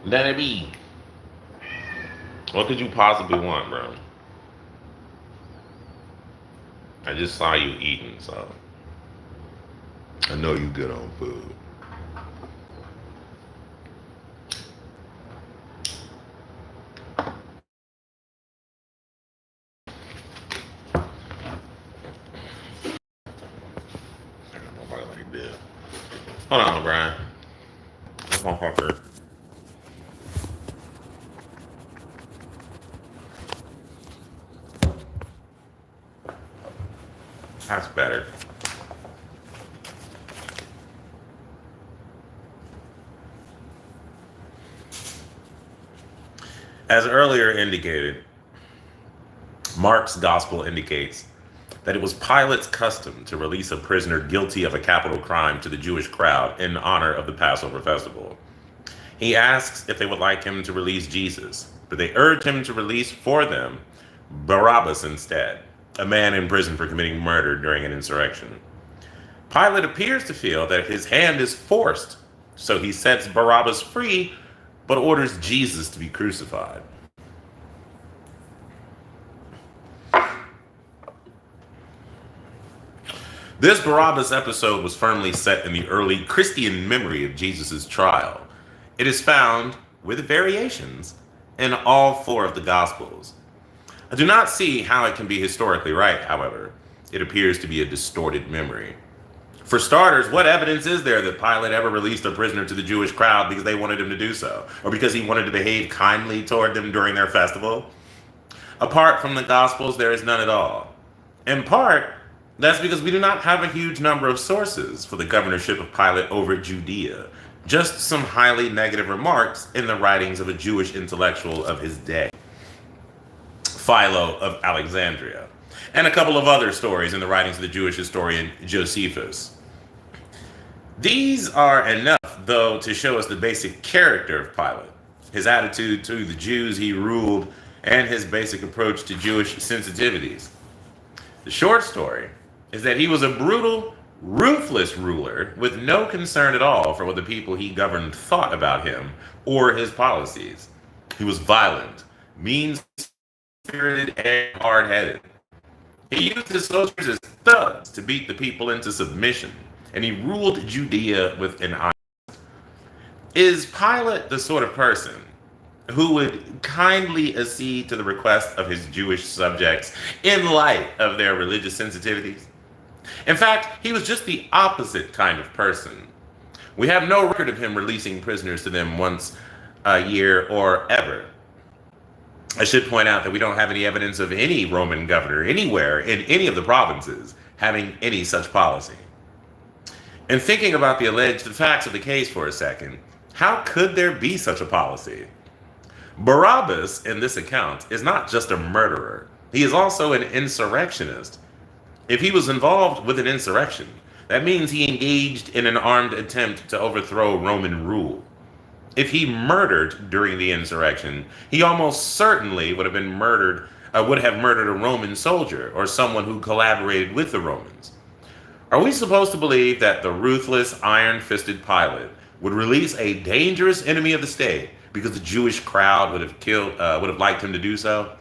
Let it be. What could you possibly want, bro? I just saw you eating, so I know you good on food. I got nobody like this. Hold on, Brian. That's my fucker. That's better. As earlier indicated, Mark's gospel indicates that it was Pilate's custom to release a prisoner guilty of a capital crime to the Jewish crowd in honor of the Passover festival. He asks if they would like him to release Jesus, but they urge him to release for them Barabbas instead, a man in prison for committing murder during an insurrection. Pilate appears to feel that his hand is forced, so he sets Barabbas free, but orders Jesus to be crucified. This Barabbas episode was firmly set in the early Christian memory of Jesus' trial. It is found, with variations, in all four of the Gospels. I do not see how it can be historically right, however. It appears to be a distorted memory. For starters, what evidence is there that Pilate ever released a prisoner to the Jewish crowd because they wanted him to do so, or because he wanted to behave kindly toward them during their festival? Apart from the Gospels, there is none at all. In part, that's because we do not have a huge number of sources for the governorship of Pilate over Judea, just some highly negative remarks in the writings of a Jewish intellectual of his day, Philo of Alexandria, and a couple of other stories in the writings of the Jewish historian Josephus. These are enough, though, to show us the basic character of Pilate, his attitude to the Jews he ruled, and his basic approach to Jewish sensitivities. The short story is that he was a brutal, ruthless ruler with no concern at all for what the people he governed thought about him or his policies. He was violent, mean-spirited, and hard-headed. He used his soldiers as thugs to beat the people into submission, and he ruled Judea with an iron. Is Pilate the sort of person who would kindly accede to the request of his Jewish subjects in light of their religious sensitivities? In fact, he was just the opposite kind of person. We have no record of him releasing prisoners to them once a year or ever. I should point out that we don't have any evidence of any Roman governor anywhere in any of the provinces having any such policy. And thinking about the alleged facts of the case for a second, how could there be such a policy? Barabbas, in this account, is not just a murderer. He is also an insurrectionist. If he was involved with an insurrection, that means he engaged in an armed attempt to overthrow Roman rule. If he murdered during the insurrection, he almost certainly would have murdered a Roman soldier or someone who collaborated with the Romans. Are we supposed to believe that the ruthless, iron-fisted Pilate would release a dangerous enemy of the state because the Jewish crowd would have liked him to do so?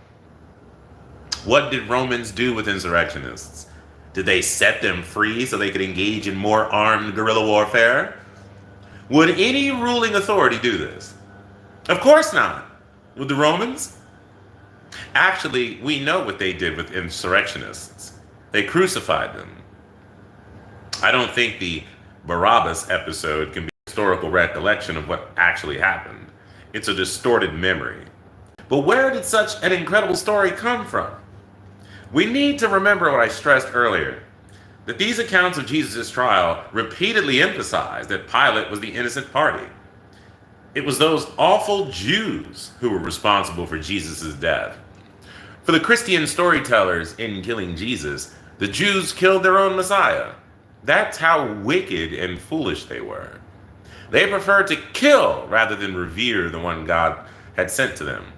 What did Romans do with insurrectionists? Did they set them free so they could engage in more armed guerrilla warfare? Would any ruling authority do this? Of course not. Would the Romans? Actually, we know what they did with insurrectionists. They crucified them. I don't think the Barabbas episode can be a historical recollection of what actually happened. It's a distorted memory. But where did such an incredible story come from? We need to remember what I stressed earlier, that these accounts of Jesus' trial repeatedly emphasize that Pilate was the innocent party. It was those awful Jews who were responsible for Jesus' death. For the Christian storytellers in killing Jesus, the Jews killed their own Messiah. That's how wicked and foolish they were. They preferred to kill rather than revere the one God had sent to them.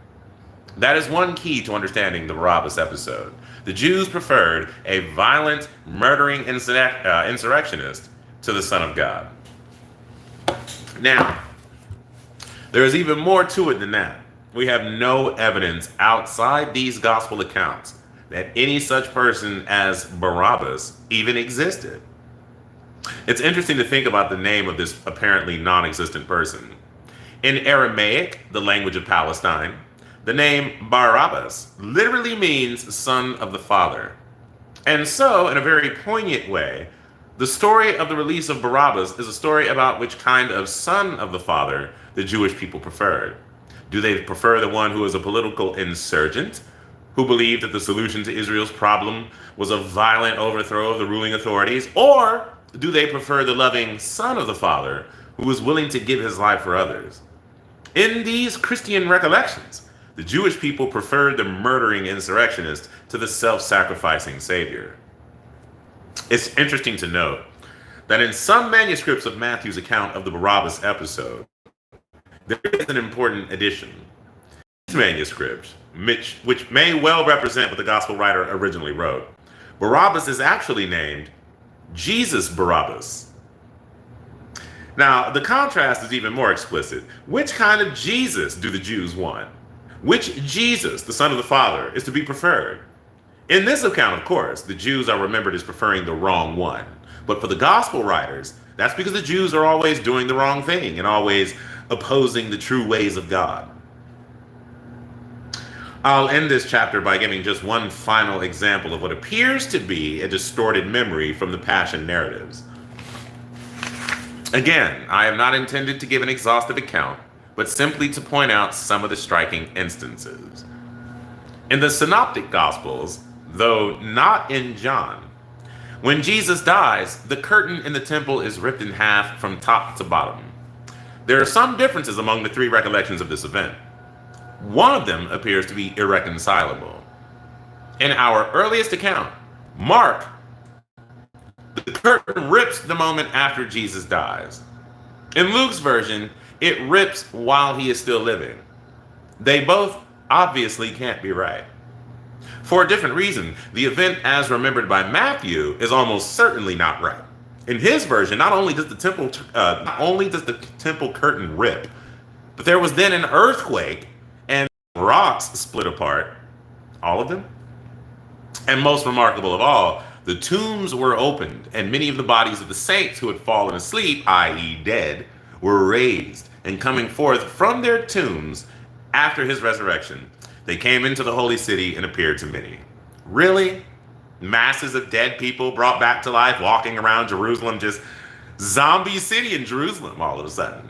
That is one key to understanding the Barabbas episode. The Jews preferred a violent, murdering insurrectionist to the Son of God. Now, There is even more to it than that. We have no evidence outside these gospel accounts that any such person as Barabbas even existed. It's interesting to think about the name of this apparently non existent person. In Aramaic, the language of Palestine, the name Barabbas literally means son of the father. And so, in a very poignant way, the story of the release of Barabbas is a story about which kind of son of the father the Jewish people preferred. Do they prefer the one who is a political insurgent, who believed that the solution to Israel's problem was a violent overthrow of the ruling authorities? Or do they prefer the loving son of the father, who was willing to give his life for others? In these Christian recollections, the Jewish people preferred the murdering insurrectionist to the self-sacrificing savior. It's interesting to note that in some manuscripts of Matthew's account of the Barabbas episode, there is an important addition. This manuscript, which may well represent what the gospel writer originally wrote, Barabbas is actually named Jesus Barabbas. Now, the contrast is even more explicit. Which kind of Jesus do the Jews want? Which Jesus, the Son of the Father, is to be preferred? In this account, of course, the Jews are remembered as preferring the wrong one. But for the gospel writers, that's because the Jews are always doing the wrong thing and always opposing the true ways of God. I'll end this chapter by giving just one final example of what appears to be a distorted memory from the Passion narratives. Again, I have not intended to give an exhaustive account, but simply to point out some of the striking instances. In the Synoptic Gospels, though not in John, when Jesus dies, the curtain in the temple is ripped in half from top to bottom. There are some differences among the three recollections of this event. One of them appears to be irreconcilable. In our earliest account, Mark, the curtain rips the moment after Jesus dies. In Luke's version, it rips while he is still living. They both obviously can't be right. For a different reason, the event as remembered by Matthew is almost certainly not right. In his version, not only does the temple curtain rip, but there was then an earthquake and rocks split apart, all of them. And most remarkable of all, the tombs were opened, and many of the bodies of the saints who had fallen asleep, i.e. dead, were raised, and coming forth from their tombs after his resurrection, they came into the holy city and appeared to many. Really? Masses of dead people brought back to life, walking around Jerusalem, just zombie city in Jerusalem all of a sudden.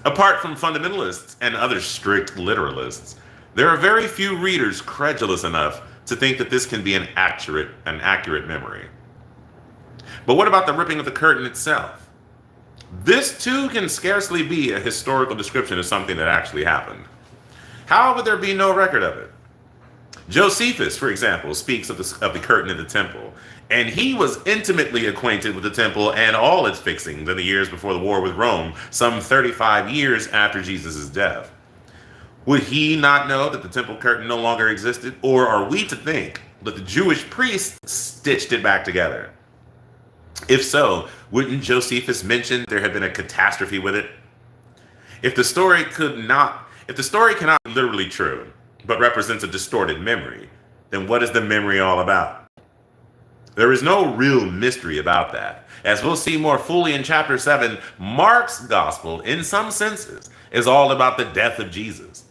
Apart from fundamentalists and other strict literalists, there are very few readers credulous enough to think that this can be an accurate memory. But what about the ripping of the curtain itself? This too can scarcely be a historical description of something that actually happened. How would there be no record of it? Josephus, for example, speaks of the curtain in the temple, and he was intimately acquainted with the temple and all its fixings in the years before the war with Rome, some 35 years after Jesus' death. Would he not know that the temple curtain no longer existed? Or are we to think that the Jewish priests stitched it back together? If so, wouldn't Josephus mention there had been a catastrophe with it? If the story cannot be literally true, but represents a distorted memory, then what is the memory all about? There is no real mystery about that. As we'll see more fully in chapter 7, Mark's gospel, in some senses, is all about the death of Jesus.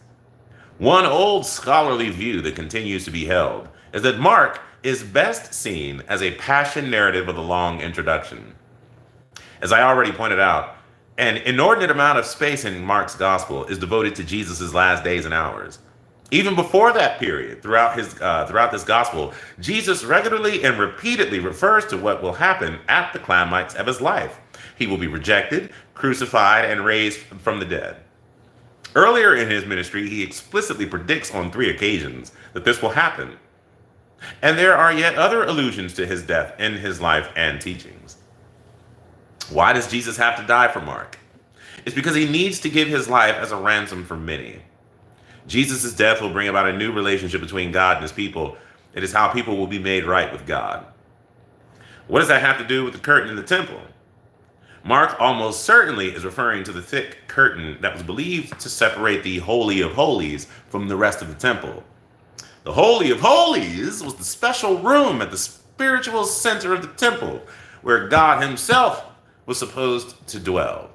One old scholarly view that continues to be held is that Mark is best seen as a passion narrative of the long introduction. As I already pointed out, an inordinate amount of space in Mark's gospel is devoted to Jesus' last days and hours. Even before that period, throughout this gospel, Jesus regularly and repeatedly refers to what will happen at the climax of his life. He will be rejected, crucified, and raised from the dead. Earlier in his ministry, he explicitly predicts on 3 occasions that this will happen. And there are yet other allusions to his death in his life and teachings. Why does Jesus have to die for Mark? It's because he needs to give his life as a ransom for many. Jesus' death will bring about a new relationship between God and his people. It is how people will be made right with God. What does that have to do with the curtain in the temple? Mark almost certainly is referring to the thick curtain that was believed to separate the Holy of Holies from the rest of the temple. The Holy of Holies was the special room at the spiritual center of the temple where God Himself was supposed to dwell.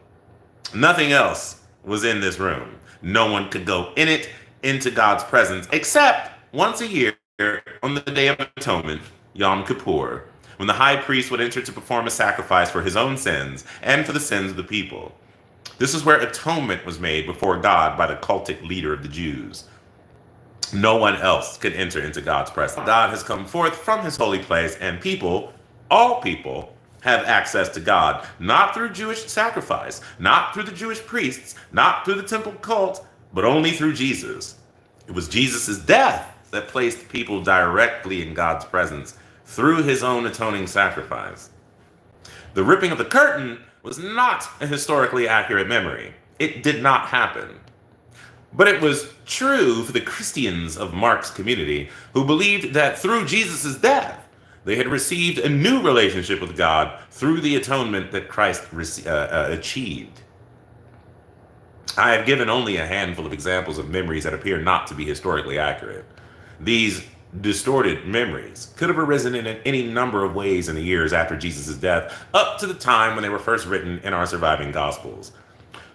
Nothing else was in this room. No one could go in it, into God's presence, except once a year on the Day of Atonement, Yom Kippur, when the high priest would enter to perform a sacrifice for his own sins and for the sins of the people. This is where atonement was made before God by the cultic leader of the Jews. No one else could enter into God's presence. God has come forth from His holy place, and people, all people, have access to God, not through Jewish sacrifice, not through the Jewish priests, not through the temple cult, but only through Jesus. It was Jesus' death that placed people directly in God's presence through His own atoning sacrifice. The ripping of the curtain was not a historically accurate memory. It did not happen. But it was true for the Christians of Mark's community who believed that through Jesus' death, they had received a new relationship with God through the atonement that Christ achieved. I have given only a handful of examples of memories that appear not to be historically accurate. These distorted memories could have arisen in any number of ways in the years after Jesus' death, up to the time when they were first written in our surviving Gospels.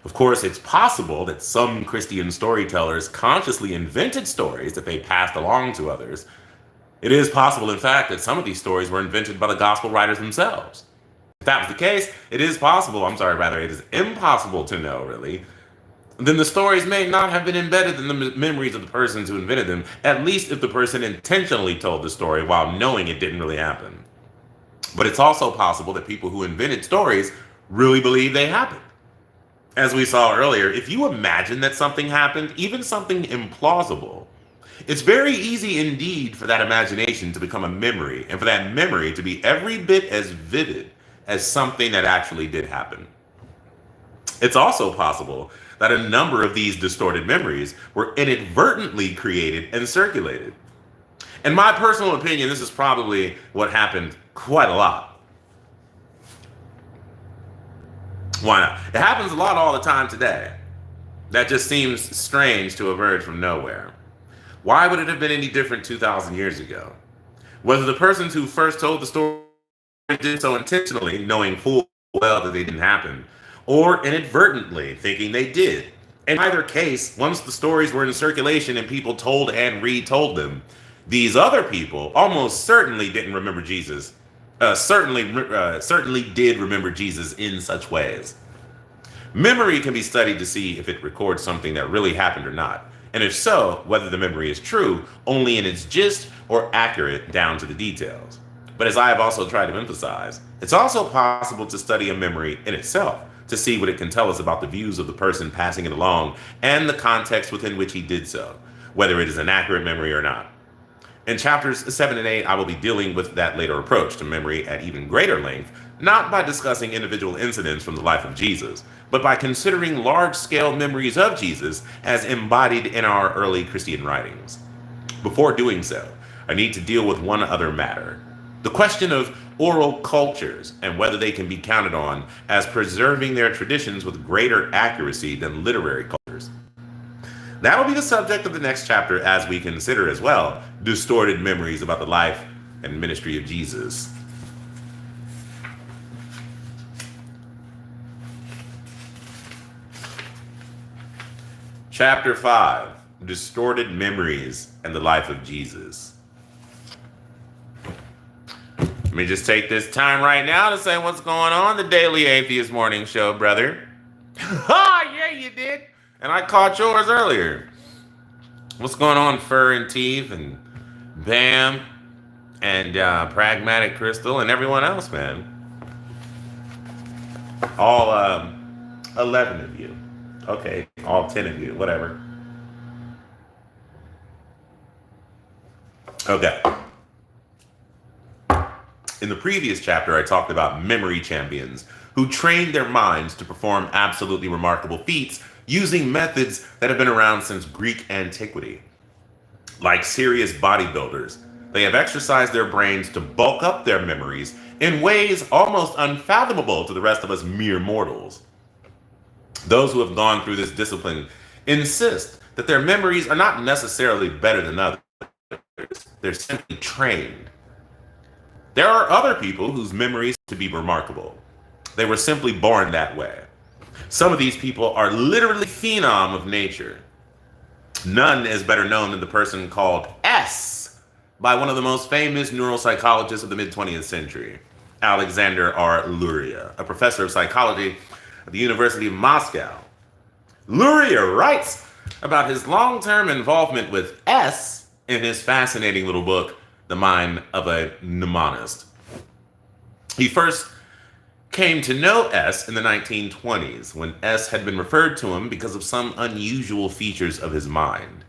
Of course, it's possible that some Christian storytellers consciously invented stories that they passed along to others. It is possible, in fact, that some of these stories were invented by the Gospel writers themselves. If that was the case, it is impossible to know, really. Then the stories may not have been embedded in the memories of the persons who invented them, at least if the person intentionally told the story while knowing it didn't really happen. But it's also possible that people who invented stories really believe they happened. As we saw earlier, if you imagine that something happened, even something implausible, it's very easy indeed for that imagination to become a memory, and for that memory to be every bit as vivid as something that actually did happen. It's also possible that a number of these distorted memories were inadvertently created and circulated. In my personal opinion, this is probably what happened quite a lot. Why not? It happens a lot all the time today. That just seems strange to emerge from nowhere. Why would it have been any different 2,000 years ago? Whether the persons who first told the story did so intentionally, knowing full well that they didn't happen, or inadvertently thinking they did. In either case, once the stories were in circulation and people told and retold them, these other people almost certainly didn't remember Jesus. Certainly did remember Jesus in such ways. Memory can be studied to see if it records something that really happened or not, and if so, whether the memory is true only in its gist or accurate down to the details. But as I have also tried to emphasize, it's also possible to study a memory in itself to see what it can tell us about the views of the person passing it along and the context within which he did so, whether it is an accurate memory or not. In chapters 7 and 8, I will be dealing with that later approach to memory at even greater length, not by discussing individual incidents from the life of Jesus, but by considering large-scale memories of Jesus as embodied in our early Christian writings. Before doing so, I need to deal with one other matter: the question of oral cultures and whether they can be counted on as preserving their traditions with greater accuracy than literary cultures. That will be the subject of the next chapter as we consider as well distorted memories about the life and ministry of Jesus. Chapter 5, Distorted Memories and the Life of Jesus. Let me just take this time right now to say what's going on the Daily Atheist Morning Show, brother. Yeah, you did. And I caught yours earlier. What's going on, Fur and Teeth and Bam and Pragmatic Crystal and everyone else, man? All 11 of you. Okay, all 10 of you, whatever. Okay. In the previous chapter, I talked about memory champions who trained their minds to perform absolutely remarkable feats using methods that have been around since Greek antiquity. Like serious bodybuilders, they have exercised their brains to bulk up their memories in ways almost unfathomable to the rest of us mere mortals. Those who have gone through this discipline insist that their memories are not necessarily better than others, they're simply trained. There are other people whose memories to be remarkable. They were simply born that way. Some of these people are literally phenom of nature. None is better known than the person called S by one of the most famous neuropsychologists of the mid-20th century, Alexander R. Luria, a professor of psychology at the University of Moscow. Luria writes about his long-term involvement with S in his fascinating little book, The Mind of a Mnemonist. He first came to know S in the 1920s, when S had been referred to him because of some unusual features of his mind.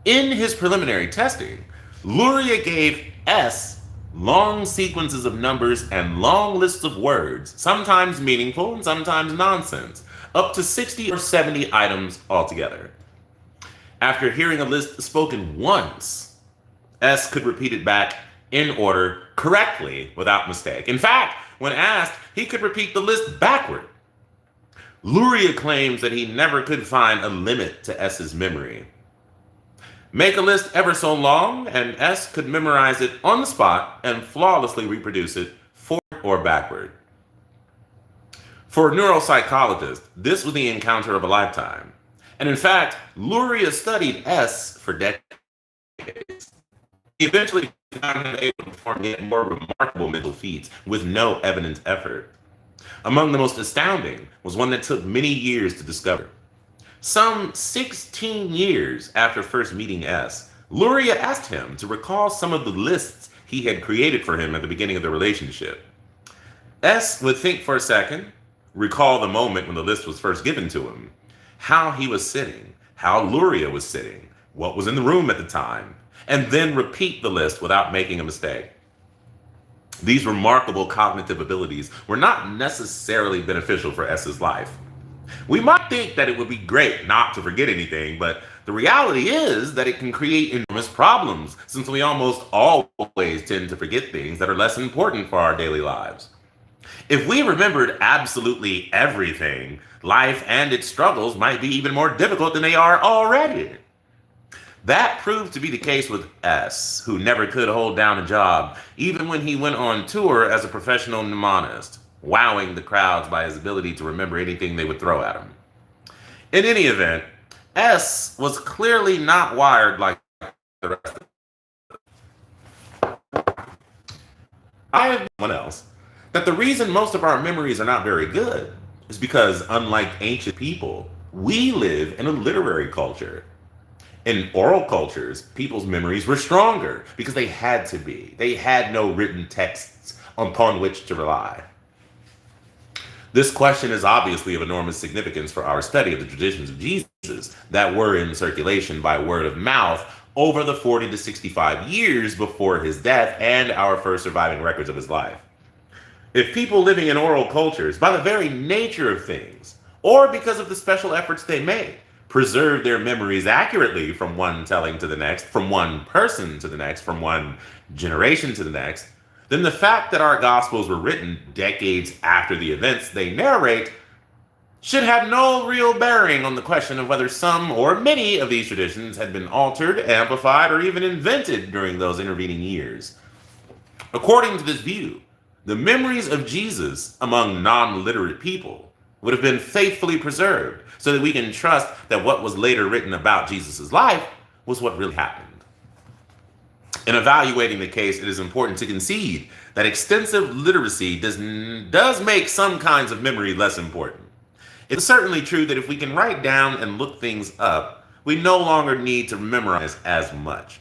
In his preliminary testing, Luria gave S long sequences of numbers and long lists of words, sometimes meaningful and sometimes nonsense, up to 60 or 70 items altogether. After hearing a list spoken once, S could repeat it back in order correctly without mistake. In fact, when asked, he could repeat the list backward. Luria claims that he never could find a limit to S's memory. Make a list ever so long, and S could memorize it on the spot and flawlessly reproduce it forward or backward. For a neuropsychologist, this was the encounter of a lifetime. And in fact, Luria studied S for decades. He eventually found him able to perform yet more remarkable mental feats with no evident effort. Among the most astounding was one that took many years to discover. Some 16 years after first meeting S, Luria asked him to recall some of the lists he had created for him at the beginning of the relationship. S would think for a second, recall the moment when the list was first given to him, how he was sitting, how Luria was sitting, what was in the room at the time, and then repeat the list without making a mistake. These remarkable cognitive abilities were not necessarily beneficial for S's life. We might think that it would be great not to forget anything, but the reality is that it can create enormous problems, since we almost always tend to forget things that are less important for our daily lives. If we remembered absolutely everything, life and its struggles might be even more difficult than they are already. That proved to be the case with S, who never could hold down a job, even when he went on tour as a professional mnemonist, wowing the crowds by his ability to remember anything they would throw at him. In any event, S was clearly not wired like the rest of us. I have someone else that the reason most of our memories are not very good is because, unlike ancient people, we live in a literary culture. In oral cultures, people's memories were stronger because they had to be. They had no written texts upon which to rely. This question is obviously of enormous significance for our study of the traditions of Jesus that were in circulation by word of mouth over the 40 to 65 years before his death and our first surviving records of his life. If people living in oral cultures, by the very nature of things, or because of the special efforts they made, preserve their memories accurately from one telling to the next, from one person to the next, from one generation to the next, then the fact that our Gospels were written decades after the events they narrate should have no real bearing on the question of whether some or many of these traditions had been altered, amplified, or even invented during those intervening years. According to this view, the memories of Jesus among non-literate people would have been faithfully preserved so that we can trust that what was later written about Jesus' life was what really happened. In evaluating the case, it is important to concede that extensive literacy does make some kinds of memory less important. It's certainly true that if we can write down and look things up, we no longer need to memorize as much.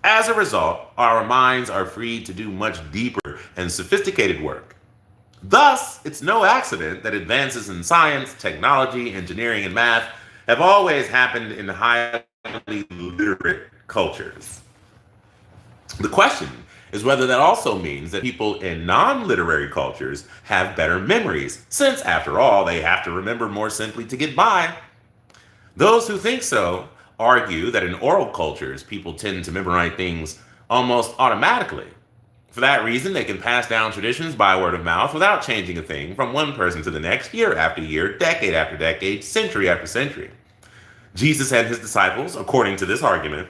As a result, our minds are free to do much deeper and sophisticated work. Thus, it's no accident that advances in science, technology, engineering, and math have always happened in highly literate cultures. The question is whether that also means that people in non-literary cultures have better memories, since, after all, they have to remember more simply to get by. Those who think so argue that in oral cultures, people tend to memorize things almost automatically, For that reason, they can pass down traditions by word of mouth without changing a thing from one person to the next, year after year, decade after decade, century after century. Jesus and his disciples, according to this argument,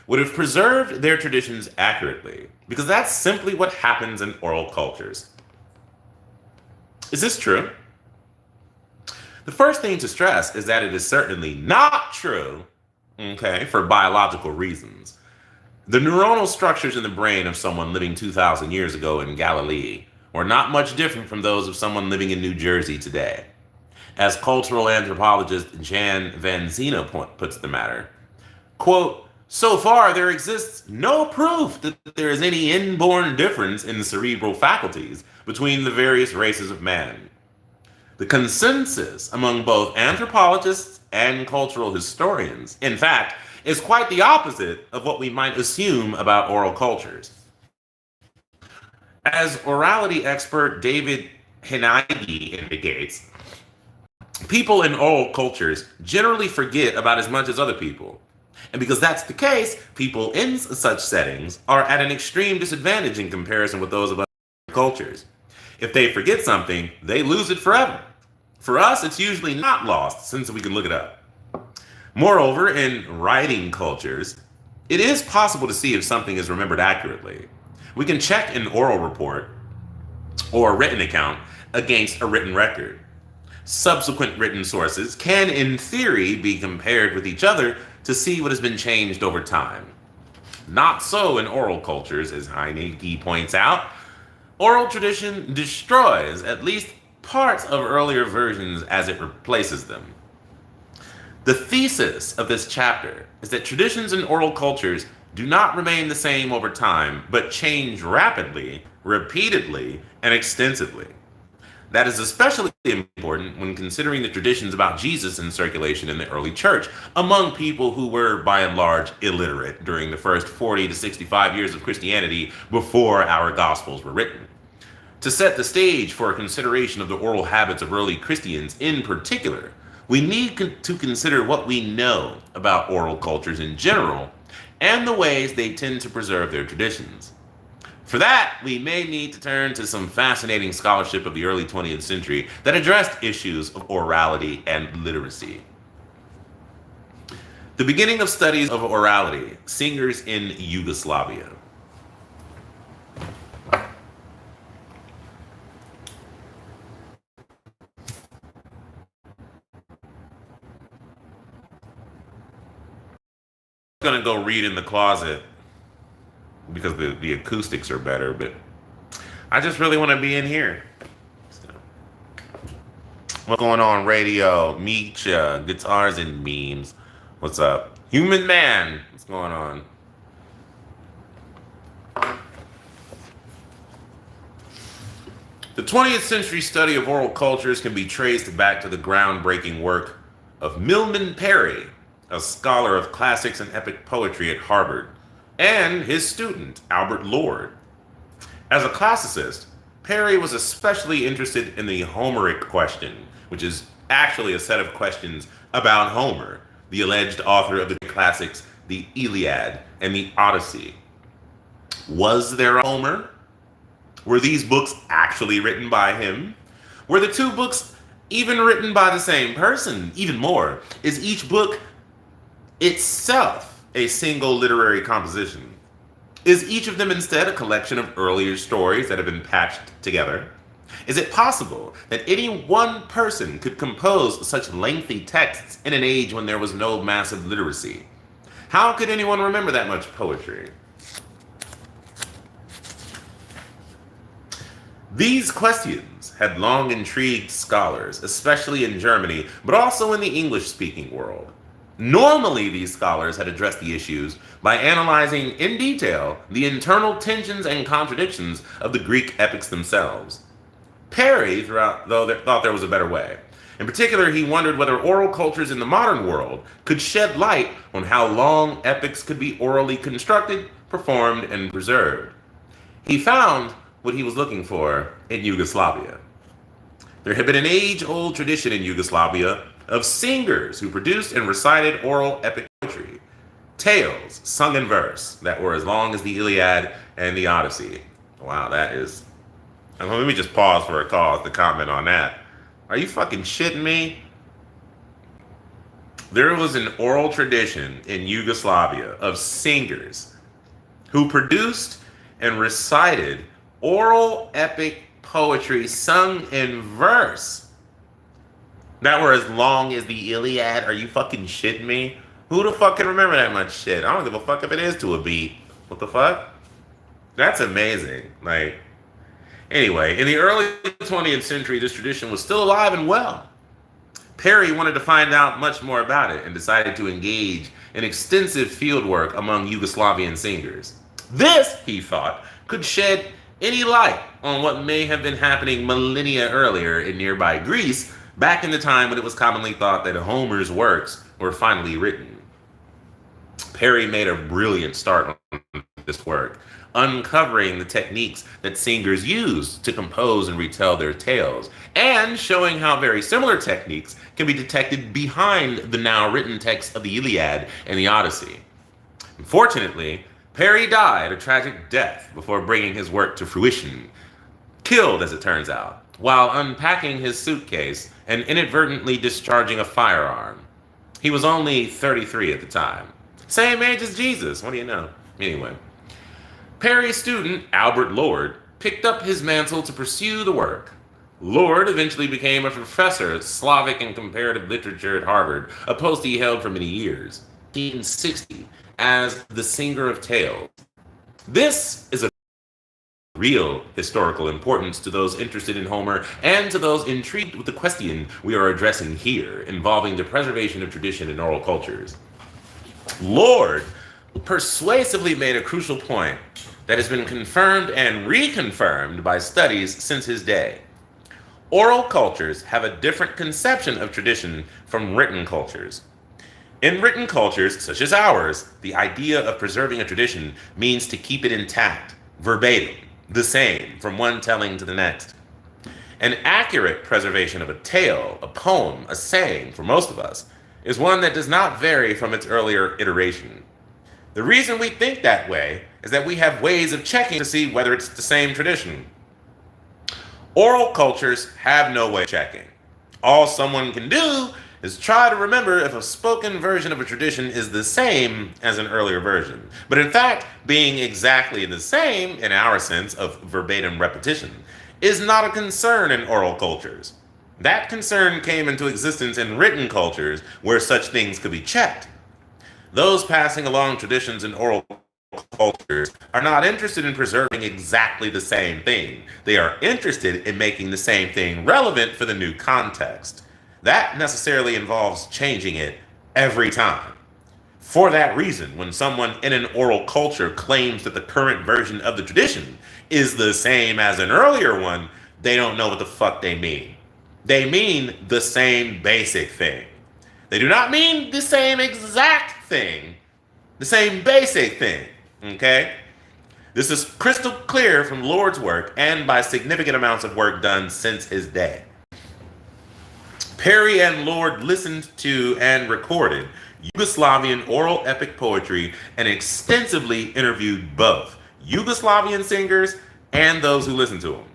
would have preserved their traditions accurately, because that's simply what happens in oral cultures. Is this true? The first thing to stress is that it is certainly not true, okay, for biological reasons. The neuronal structures in the brain of someone living 2,000 years ago in Galilee were not much different from those of someone living in New Jersey today. As cultural anthropologist Jan Van Zena puts the matter, quote, so far there exists no proof that there is any inborn difference in the cerebral faculties between the various races of man. The consensus among both anthropologists and cultural historians, in fact, is quite the opposite of what we might assume about oral cultures. As orality expert David Henige indicates, people in oral cultures generally forget about as much as other people. And because that's the case, people in such settings are at an extreme disadvantage in comparison with those of other cultures. If they forget something, they lose it forever. For us, it's usually not lost since we can look it up. Moreover, in writing cultures, it is possible to see if something is remembered accurately. We can check an oral report or a written account against a written record. Subsequent written sources can, in theory, be compared with each other to see what has been changed over time. Not so in oral cultures, as Heineke points out. Oral tradition destroys at least parts of earlier versions as it replaces them. The thesis of this chapter is that traditions in oral cultures do not remain the same over time, but change rapidly, repeatedly, and extensively. That is especially important when considering the traditions about Jesus in circulation in the early church among people who were, by and large, illiterate during the first 40 to 65 years of Christianity before our Gospels were written. To set the stage for a consideration of the oral habits of early Christians in particular, we need to consider what we know about oral cultures in general and the ways they tend to preserve their traditions. For that, we may need to turn to some fascinating scholarship of the early 20th century that addressed issues of orality and literacy. The beginning of studies of orality, singers in Yugoslavia. I'm gonna go read in the closet because the acoustics are better, but I just really want to be in here. So, what's going on, radio? Meet ya, guitars and memes. What's up? Human man, what's going on? The 20th century study of oral cultures can be traced back to the groundbreaking work of Milman Parry, a scholar of classics and epic poetry at Harvard, and his student, Albert Lord. As a classicist, Parry was especially interested in the Homeric question, which is actually a set of questions about Homer, the alleged author of the classics, the Iliad and the Odyssey. Was there a Homer? Were these books actually written by him? Were the two books even written by the same person? Even more, is each book itself a single literary composition? Is each of them instead a collection of earlier stories that have been patched together? Is it possible that any one person could compose such lengthy texts in an age when there was no massive literacy? How could anyone remember that much poetry? These questions had long intrigued scholars, especially in Germany, but also in the English-speaking world. Normally, these scholars had addressed the issues by analyzing in detail the internal tensions and contradictions of the Greek epics themselves. Parry, thought there was a better way. In particular, he wondered whether oral cultures in the modern world could shed light on how long epics could be orally constructed, performed, and preserved. He found what he was looking for in Yugoslavia. There had been an age-old tradition in Yugoslavia of singers who produced and recited oral epic poetry, tales sung in verse that were as long as the Iliad and the Odyssey, Wow, that is. Let me just pause for a cause to comment on that. Are you fucking shitting me? There was an oral tradition in Yugoslavia of singers who produced and recited oral epic poetry sung in verse that were as long as the Iliad. Are you fucking shitting me? Who the fuck can remember that much shit? I don't give a fuck if it is to a beat. What the fuck? That's amazing. Like, anyway, in the early 20th century, this tradition was still alive and well. Perry wanted to find out much more about it and decided to engage in extensive fieldwork among Yugoslavian singers. This, he thought, could shed any light on what may have been happening millennia earlier in nearby Greece, back in the time when it was commonly thought that Homer's works were finally written. Perry made a brilliant start on this work, uncovering the techniques that singers use to compose and retell their tales, and showing how very similar techniques can be detected behind the now written text of the Iliad and the Odyssey. Unfortunately, Perry died a tragic death before bringing his work to fruition, killed as it turns out, while unpacking his suitcase and inadvertently discharging a firearm. He was only 33 at the time. Same age as Jesus, what do you know? Anyway, Perry's student, Albert Lord, picked up his mantle to pursue the work. Lord eventually became a professor of Slavic and comparative literature at Harvard, a post he held for many years, 1960, as the Singer of Tales. This is a real historical importance to those interested in Homer and to those intrigued with the question we are addressing here, involving the preservation of tradition in oral cultures. Lord persuasively made a crucial point that has been confirmed and reconfirmed by studies since his day. Oral cultures have a different conception of tradition from written cultures. In written cultures, such as ours, the idea of preserving a tradition means to keep it intact, verbatim, the same, from one telling to the next. An accurate preservation of a tale, a poem, a saying, for most of us, is one that does not vary from its earlier iteration. The reason we think that way is that we have ways of checking to see whether it's the same tradition. Oral cultures have no way of checking. All someone can do is try to remember if a spoken version of a tradition is the same as an earlier version. But in fact, being exactly the same, in our sense of verbatim repetition, is not a concern in oral cultures. That concern came into existence in written cultures where such things could be checked. Those passing along traditions in oral cultures are not interested in preserving exactly the same thing. They are interested in making the same thing relevant for the new context. That necessarily involves changing it every time. For that reason, when someone in an oral culture claims that the current version of the tradition is the same as an earlier one, they don't know what the fuck they mean. They mean the same basic thing. They do not mean the same exact thing, the same basic thing, okay? This is crystal clear from Lord's work and by significant amounts of work done since his day. Perry and Lord listened to and recorded Yugoslavian oral epic poetry and extensively interviewed both Yugoslavian singers and those who listened to them.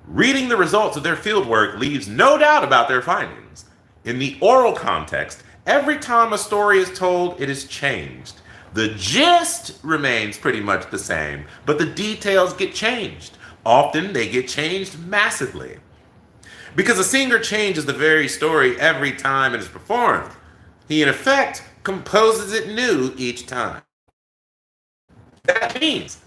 Reading the results of their fieldwork leaves no doubt about their findings. In the oral context, every time a story is told, it is changed. The gist remains pretty much the same, but the details get changed. Often they get changed massively. Because a singer changes the very story every time it is performed, he in effect composes it new each time. That means,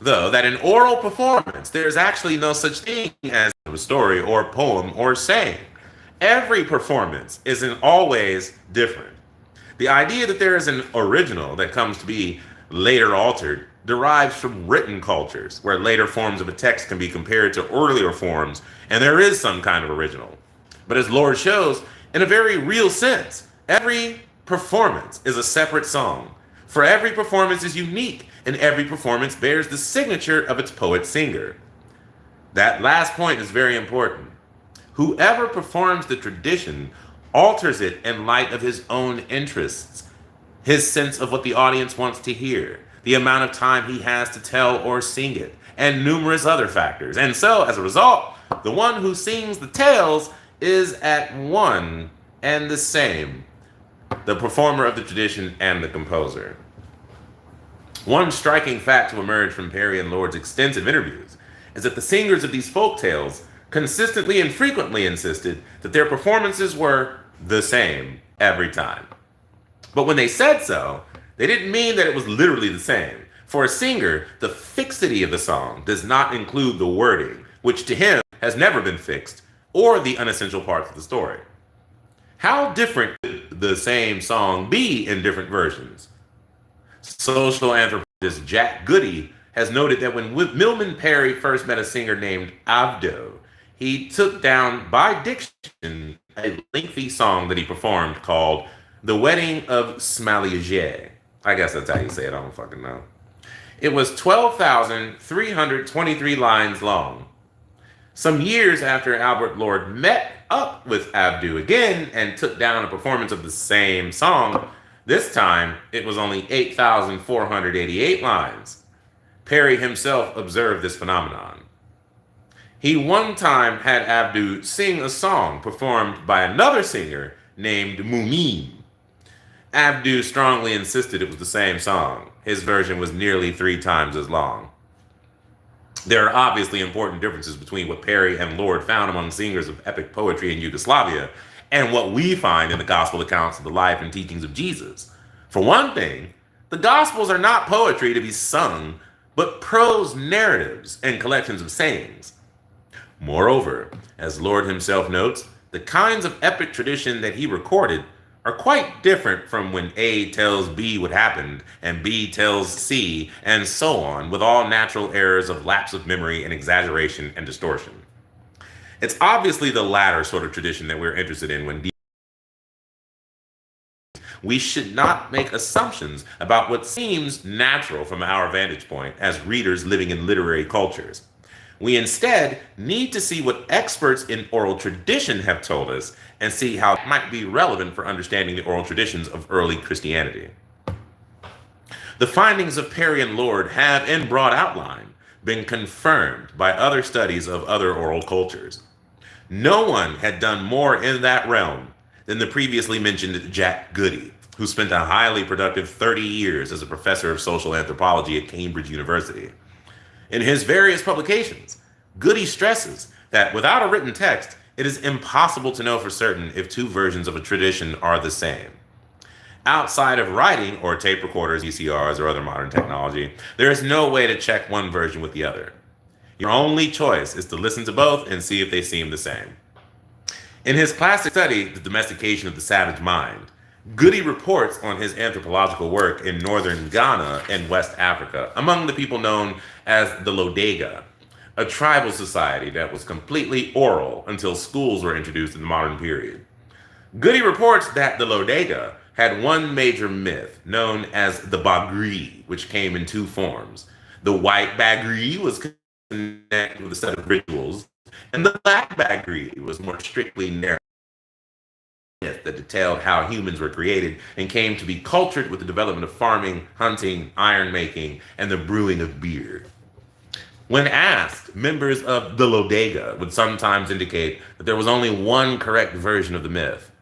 though, that in oral performance, there is actually no such thing as a story or poem or saying. Every performance is in all ways different. The idea that there is an original that comes to be later altered derives from written cultures, where later forms of a text can be compared to earlier forms, and there is some kind of original. But as Lord shows, in a very real sense, every performance is a separate song. For every performance is unique, and every performance bears the signature of its poet-singer. That last point is very important. Whoever performs the tradition alters it in light of his own interests, his sense of what the audience wants to hear. the amount of time he has to tell or sing it, and numerous other factors. And so, as a result, the one who sings the tales is at one and the same, the performer of the tradition and the composer. One striking fact to emerge from Perry and Lord's extensive interviews is that the singers of these folk tales consistently and frequently insisted that their performances were the same every time. But when they said so, they didn't mean that it was literally the same. For a singer, the fixity of the song does not include the wording, which to him has never been fixed, or the unessential parts of the story. How different could the same song be in different versions? Social anthropologist Jack Goody has noted that when Milman Perry first met a singer named Avdo, he took down by diction a lengthy song that he performed called The Wedding of Smaliger. I guess that's how you say it, I don't fucking know. It was 12,323 lines long. Some years after Albert Lord met up with Avdo again and took down a performance of the same song, this time it was only 8,488 lines. Perry himself observed this phenomenon. He one time had Avdo sing a song performed by another singer named Mumin. Avdo strongly insisted it was the same song. His version was nearly 3 times as long. There are obviously important differences between what Perry and Lord found among singers of epic poetry in Yugoslavia and what we find in the gospel accounts of the life and teachings of Jesus. For one thing, the gospels are not poetry to be sung, but prose narratives and collections of sayings. Moreover, as Lord himself notes, the kinds of epic tradition that he recorded are quite different from when A tells B what happened and B tells C, and so on, with all natural errors of lapse of memory and exaggeration and distortion. It's obviously the latter sort of tradition that we're interested in when we should not make assumptions about what seems natural from our vantage point as readers living in literary cultures. We instead need to see what experts in oral tradition have told us and see how it might be relevant for understanding the oral traditions of early Christianity. The findings of Perry and Lord have, in broad outline, been confirmed by other studies of other oral cultures. No one had done more in that realm than the previously mentioned Jack Goody, who spent a highly productive 30 years as a professor of social anthropology at Cambridge University. In his various publications, Goody stresses that without a written text, it is impossible to know for certain if 2 versions of a tradition are the same. Outside of writing or tape recorders, VCRs, or other modern technology, there is no way to check one version with the other. Your only choice is to listen to both and see if they seem the same. In his classic study, The Domestication of the Savage Mind, Goody reports on his anthropological work in northern Ghana and West Africa among the people known as the Lodega, a tribal society that was completely oral until schools were introduced in the modern period. Goody reports that the Lodega had one major myth known as the Bagri, which came in 2 forms. The white Bagri was connected with a set of rituals, and the black Bagri was more strictly narrative that detailed how humans were created and came to be cultured with the development of farming, hunting, iron making, and the brewing of beer. When asked, members of the Lodega would sometimes indicate that there was only one correct version of the myth.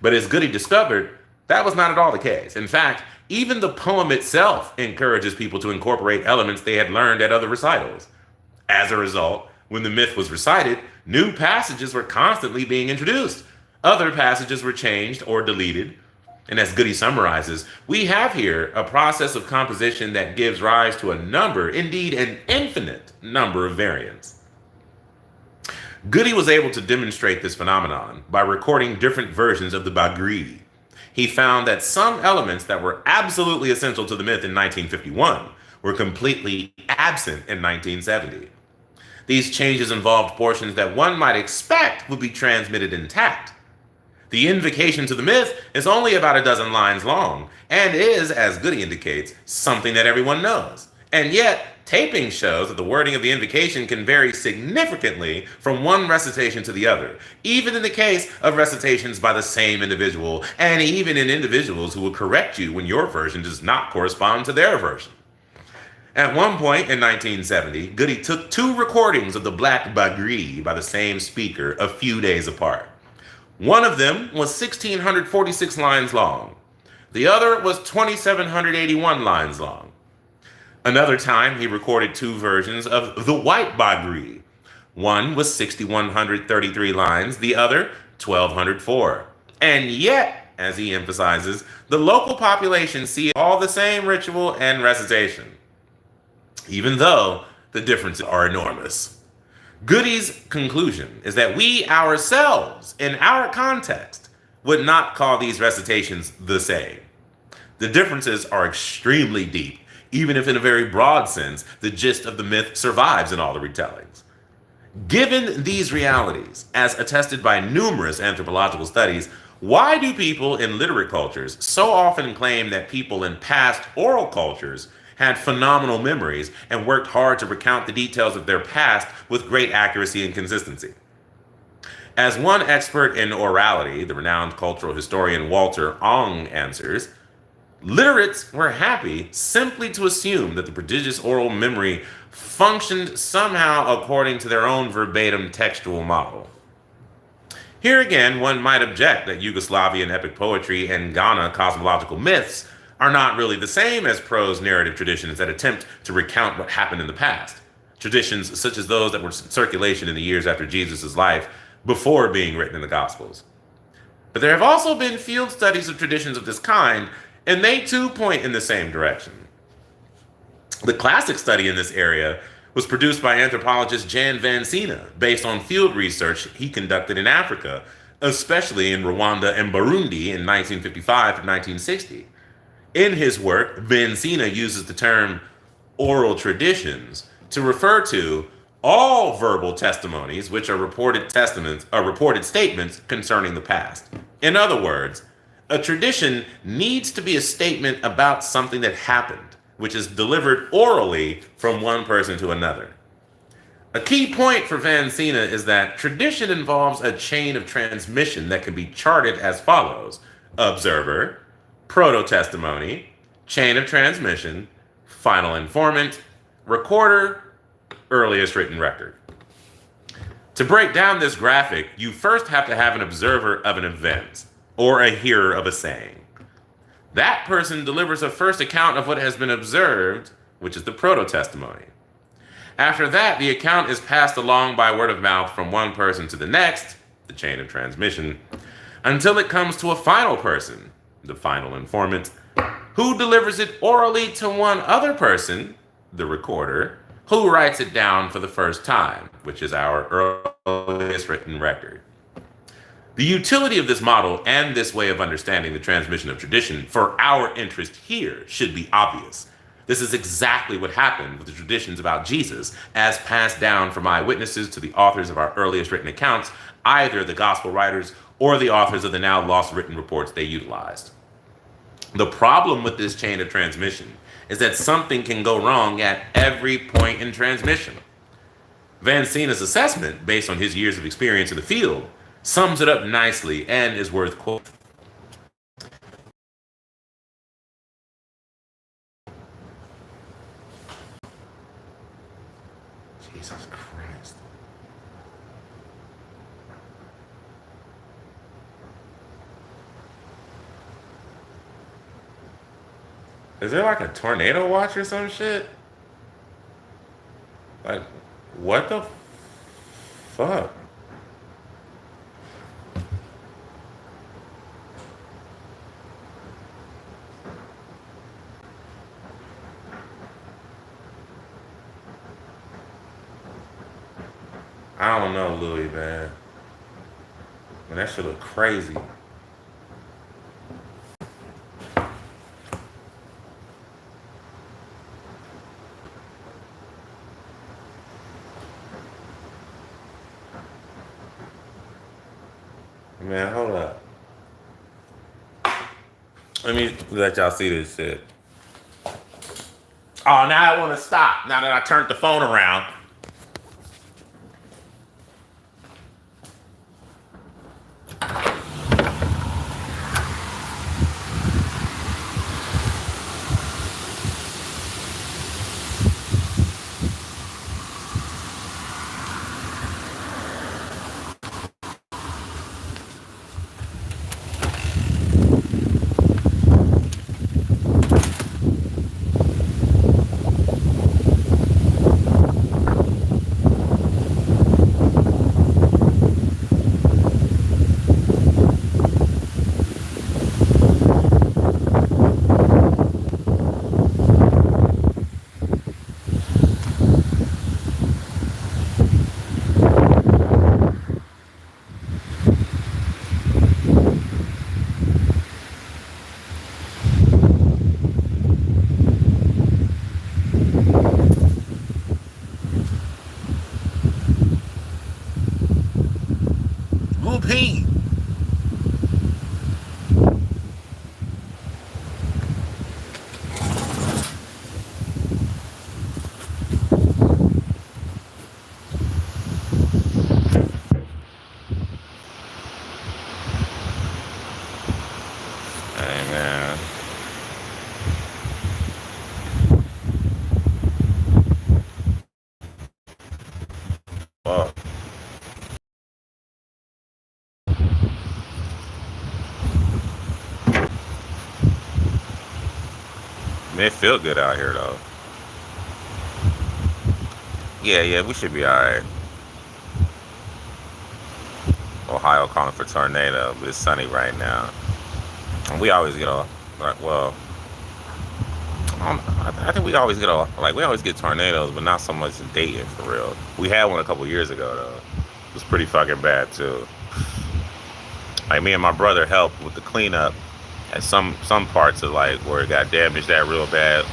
But as Goody discovered, that was not at all the case. In fact, even the poem itself encourages people to incorporate elements they had learned at other recitals. As a result, when the myth was recited, new passages were constantly being introduced. Other passages were changed or deleted. And as Goody summarizes, we have here a process of composition that gives rise to a number, indeed an infinite number of variants. Goody was able to demonstrate this phenomenon by recording different versions of the Bagri. He found that some elements that were absolutely essential to the myth in 1951 were completely absent in 1970. These changes involved portions that one might expect would be transmitted intact. The invocation to the myth is only about a dozen lines long and is, as Goody indicates, something that everyone knows. And yet, taping shows that the wording of the invocation can vary significantly from one recitation to the other, even in the case of recitations by the same individual, and even in individuals who will correct you when your version does not correspond to their version. At one point in 1970, Goody took two recordings of the Black Bagri by the same speaker a few days apart. One of them was 1,646 lines long. The other was 2,781 lines long. Another time, he recorded two versions of the White Bagri. One was 6,133 lines, the other 1,204. And yet, as he emphasizes, the local population see all the same ritual and recitation, even though the differences are enormous. Goody's conclusion is that we ourselves, in our context, would not call these recitations the same. The differences are extremely deep, even if in a very broad sense, the gist of the myth survives in all the retellings. Given these realities, as attested by numerous anthropological studies, why do people in literate cultures so often claim that people in past oral cultures had phenomenal memories and worked hard to recount the details of their past with great accuracy and consistency? As one expert in orality, the renowned cultural historian Walter Ong answers, literates were happy simply to assume that the prodigious oral memory functioned somehow according to their own verbatim textual model. Here again, one might object that Yugoslavian epic poetry and Ghana cosmological myths are not really the same as prose narrative traditions that attempt to recount what happened in the past. Traditions such as those that were in circulation in the years after Jesus' life before being written in the Gospels. But there have also been field studies of traditions of this kind, and they too point in the same direction. The classic study in this area was produced by anthropologist Jan van Sina, based on field research he conducted in Africa, especially in Rwanda and Burundi in 1955 to 1960. In his work, van Sina uses the term oral traditions to refer to all verbal testimonies which are reported statements concerning the past. In other words, a tradition needs to be a statement about something that happened, which is delivered orally from one person to another. A key point for van Sina is that tradition involves a chain of transmission that can be charted as follows: observer, proto-testimony, chain of transmission, final informant, recorder, earliest written record. To break down this graphic, you first have to have an observer of an event, or a hearer of a saying. That person delivers a first account of what has been observed, which is the proto-testimony. After that, the account is passed along by word of mouth from one person to the next, the chain of transmission, until it comes to a final person, the final informant, who delivers it orally to one other person, the recorder, who writes it down for the first time, which is our earliest written record. The utility of this model and this way of understanding the transmission of tradition for our interest here should be obvious. This is exactly what happened with the traditions about Jesus, as passed down from eyewitnesses to the authors of our earliest written accounts, either the gospel writers or the authors of the now lost written reports they utilized. The problem with this chain of transmission is that something can go wrong at every point in transmission. Van Sina's assessment, based on his years of experience in the field, sums it up nicely and is worth quoting. Jesus Christ. Is there like a tornado watch or some shit? Like, what the fuck? I don't know, Louis, man. That shit look crazy. Man, hold up. Let me let y'all see this shit. Oh, now I want to stop. Now that I turned the phone around. Pete. Hey, man. Fuck. Man, it feel good out here, though. Yeah, we should be alright. Ohio calling for tornado, but it's sunny right now. And we always get a, like, well, I think we always get we always get tornadoes, but not so much in Dayton, for real. We had one a couple years ago, though. It was pretty fucking bad, too. Like, me and my brother helped with the cleanup at some parts of, like, where it got damaged that real bad.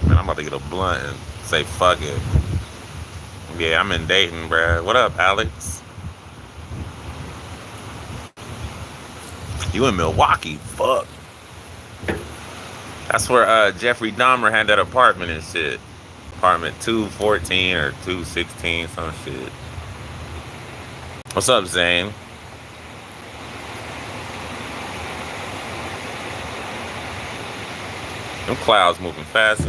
Man, I'm about to get a blunt and say fuck it. Yeah, I'm in Dayton, bruh. What up, Alex? You in Milwaukee? Fuck. That's where Jeffrey Dahmer had that apartment and shit. Apartment 214 or 216, some shit. What's up, Zane? Them clouds moving fast.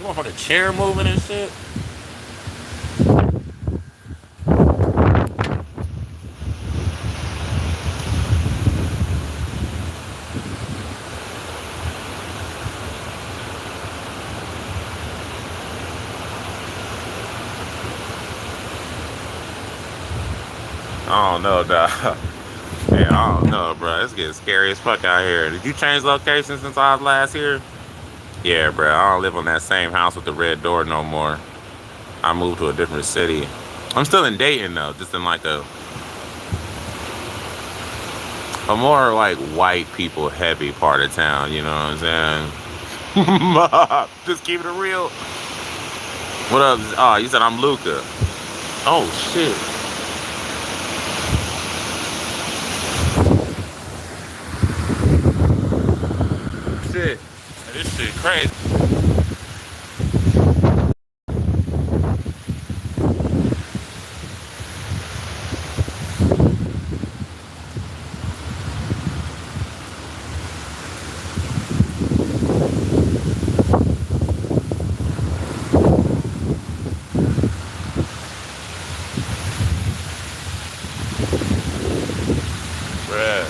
Motherfucking chair moving and shit. I don't know, dog. Man, I don't know, bro. It's getting scary as fuck out here. Did you change location since I was last here? Yeah, bro. I don't live on that same house with the red door no more. I moved to a different city. I'm still in Dayton though, just in like a more like white people heavy part of town. You know what I'm saying? Just keeping it real. What up? Oh, you said I'm Luca. Oh shit. Shit. This shit crazy. Bruh.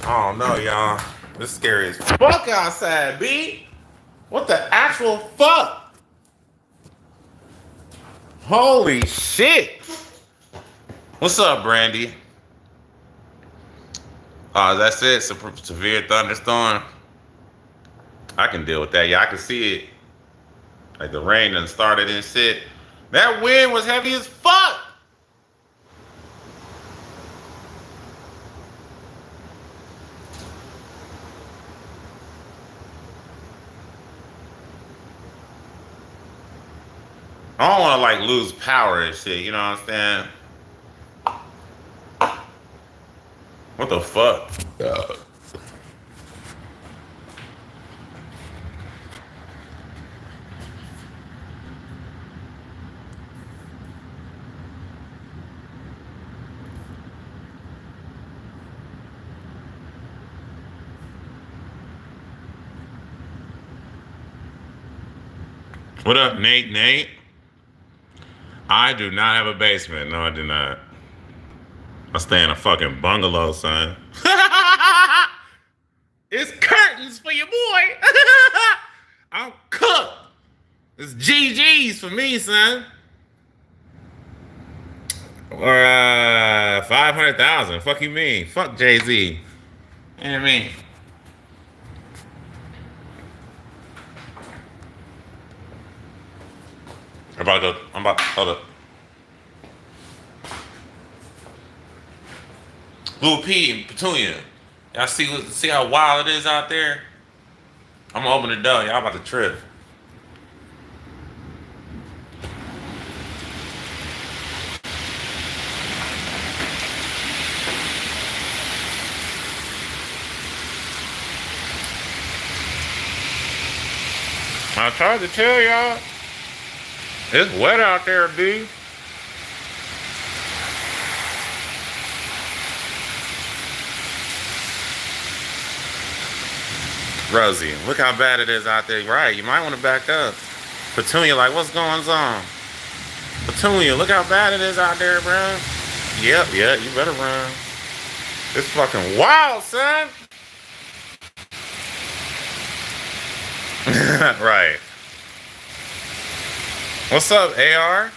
I don't know, y'all. This is scary as fuck outside, B. What the actual fuck? Holy shit. What's up, Brandy? That's it. Severe thunderstorm. I can deal with that. Yeah, I can see it. Like the rain done started and shit. That wind was heavy as fuck. I don't want to like lose power and shit. You know what I'm saying? What the fuck? What up, Nate? Nate? I do not have a basement. No, I do not. I stay in a fucking bungalow, son. It's curtains for your boy. I'm cooked. It's GG's for me, son. Or 500,000. Fuck you mean? Fuck Jay-Z. You know what I mean? I'm about to hold up. Lil P and Petunia. Y'all see how wild it is out there? I'm gonna open the door. Y'all about to trip. I tried to tell y'all. It's wet out there, B. Rosie, look how bad it is out there. Right, you might want to back up. Petunia, like, what's going on? Petunia, look how bad it is out there, bro. Yep, you better run. It's fucking wild, son. Right. What's up, AR?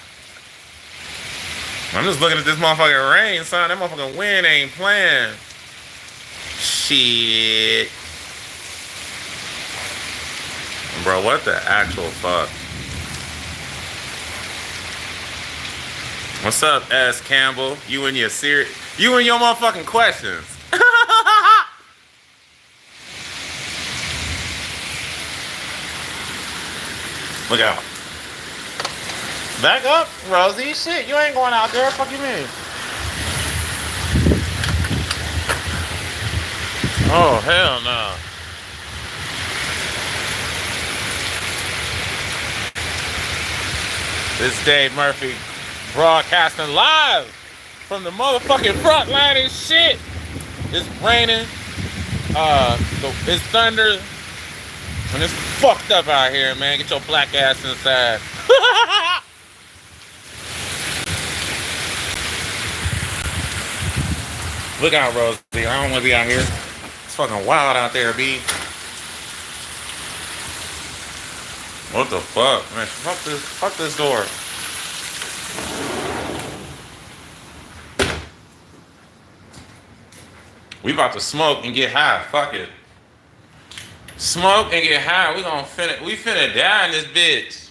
I'm just looking at this motherfucking rain, son. That motherfucking wind ain't playing. Shit. Bro, what the actual fuck? What's up, S. Campbell? You and your motherfucking questions. Look out. Back up, Rosie. Shit, you ain't going out there. Fuck you mean? Oh, hell no. This is Dade Murphy broadcasting live from the motherfucking front line and shit. It's raining. It's thunder. And it's fucked up out here, man. Get your black ass inside. Look out, Rosie. I don't want to be out here. It's fucking wild out there, B. What the fuck, man? Fuck this door. We about to smoke and get high. Fuck it. Smoke and get high. We finna die in this bitch.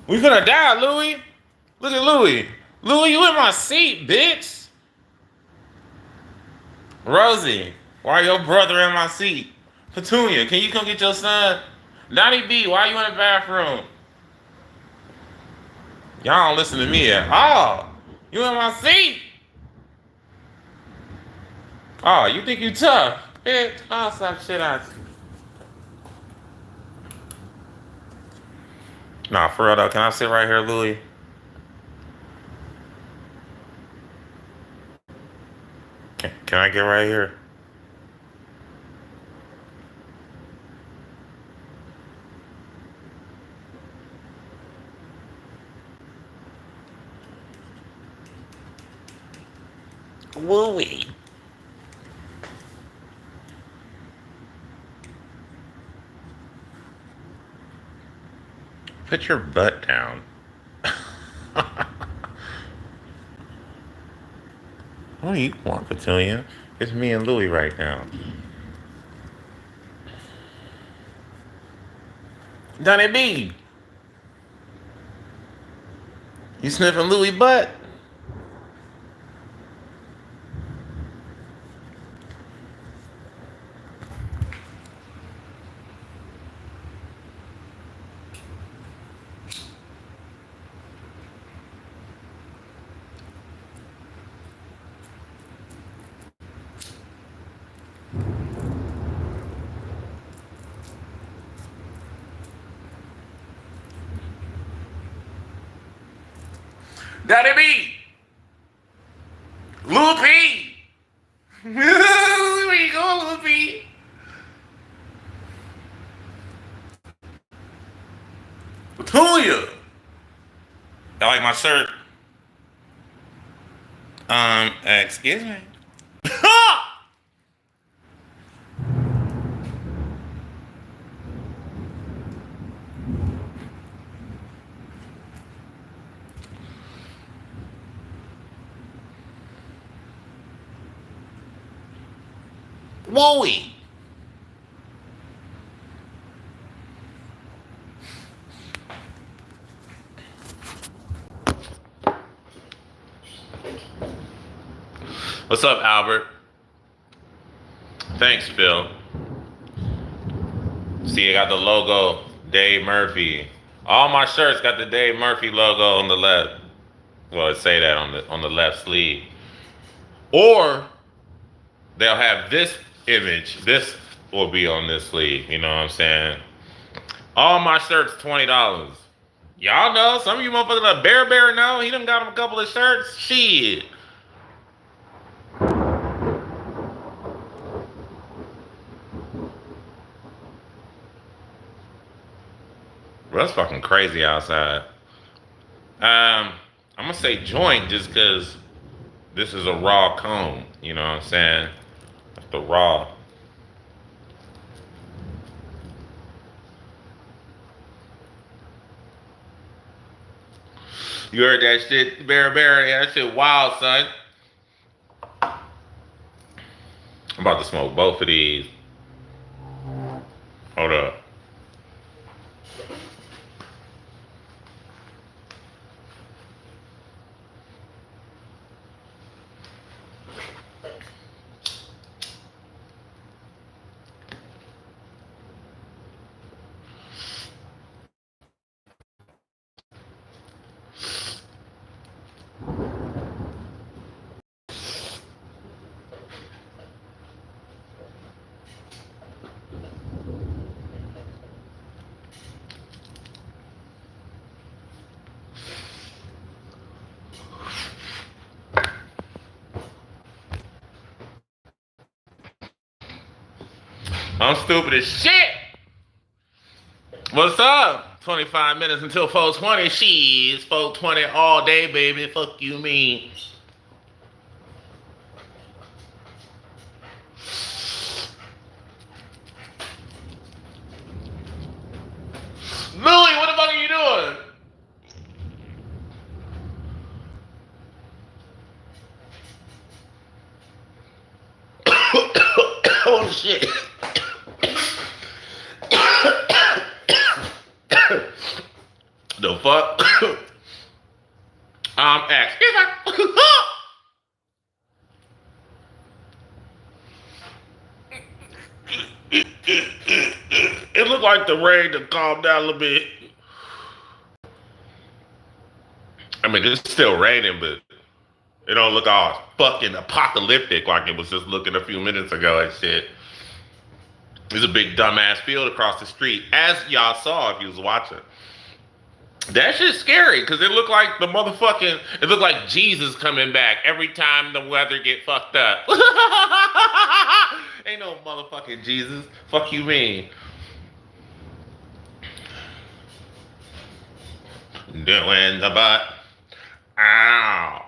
We finna die, Louie. Look at Louie. Louie, you in my seat, bitch. Rosie, why your brother in my seat? Petunia, can you come get your son? Donnie B, why you in the bathroom? Y'all don't listen to me at all. You in my seat? Oh, you think you tough? Bitch, I'll slap shit out you. Nah, for real though, can I sit right here, Louie? Can I get right here? Louie. Put your butt down. What do you want, Petunia? It's me and Louie right now. Donnie B. You sniffing Louie butt? Donnie B. Lil P. Where you going, Lil P? Who you? I like my shirt. Excuse me. Wooey. What's up, Albert? Thanks, Phil. See, I got the logo, Dade Murphy. All my shirts got the Dade Murphy logo on the left. Well, it say that on the left sleeve. Or they'll have this image. This will be on this sleeve. You know what I'm saying? All my shirts, $20. Y'all know, some of you motherfuckers like Bear know. He done got him a couple of shirts. Shit. Bro, that's fucking crazy outside. I'm gonna say joint just because this is a raw cone. You know what I'm saying? That's the raw. You heard that shit, Bear? Yeah, that shit wild, son. I'm about to smoke both of these. Hold up. I'm stupid as shit. What's up? 25 minutes until 4:20. She's 4:20 all day, baby. Fuck you, mean. Louie, what the fuck are you doing? Oh shit. The fuck? Excuse me. It looked like the rain to calm down a little bit. I mean, it's still raining, but it don't look all fucking apocalyptic like it was just looking a few minutes ago and shit. There's a big dumbass field across the street, as y'all saw if you was watching. That shit's scary, because it looked like it looked like Jesus coming back every time the weather get fucked up. Ain't no motherfucking Jesus. Fuck you mean. Doing the butt. Ow.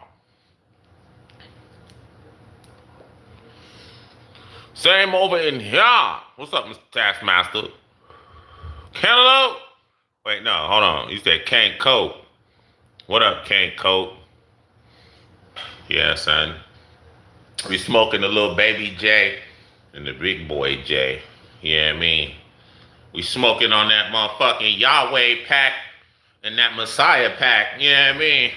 Same over in here. What's up, Mr. Taskmaster? Cantaloupe? Wait, no, hold on. You said Can't Coat. What up, Can't Coat? Yeah, son. We smoking the little baby J and the big boy J. You know what I mean? We smoking on that motherfucking Yahweh pack and that Messiah pack. You know what I mean?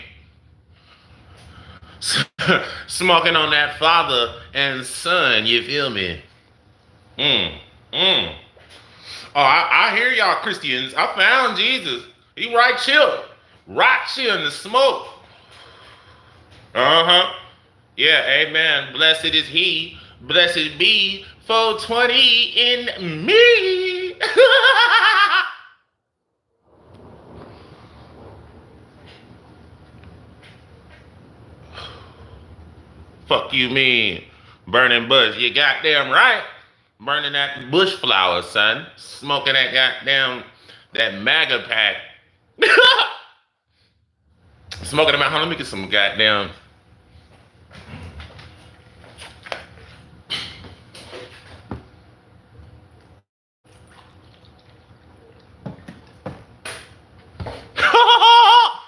Smoking on that Father and Son, you feel me? Oh, I hear y'all Christians. I found Jesus. He right chill in the smoke. Yeah, amen. Blessed is he. Blessed be 420 in me. Fuck you mean? Burning bush. You goddamn right. Burning that bush flower, son. Smoking that goddamn, that MAGA pack. Smoking about, let me get some goddamn.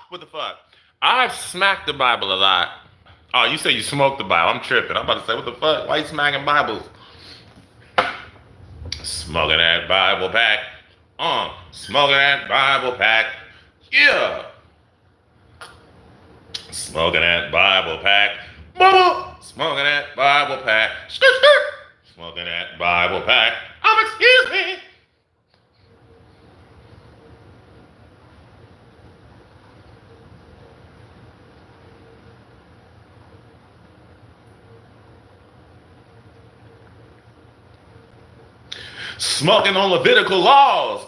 What the fuck? I've smacked the Bible a lot. Oh, you say you smoked the Bible. I'm tripping. I'm about to say, what the fuck? Why you smacking Bibles? Smoking that Bible pack. Smoking that Bible pack. Yeah. Smoking that Bible pack. Smoking that Bible pack. Smoking that Bible pack. Excuse me. Smoking on Levitical laws.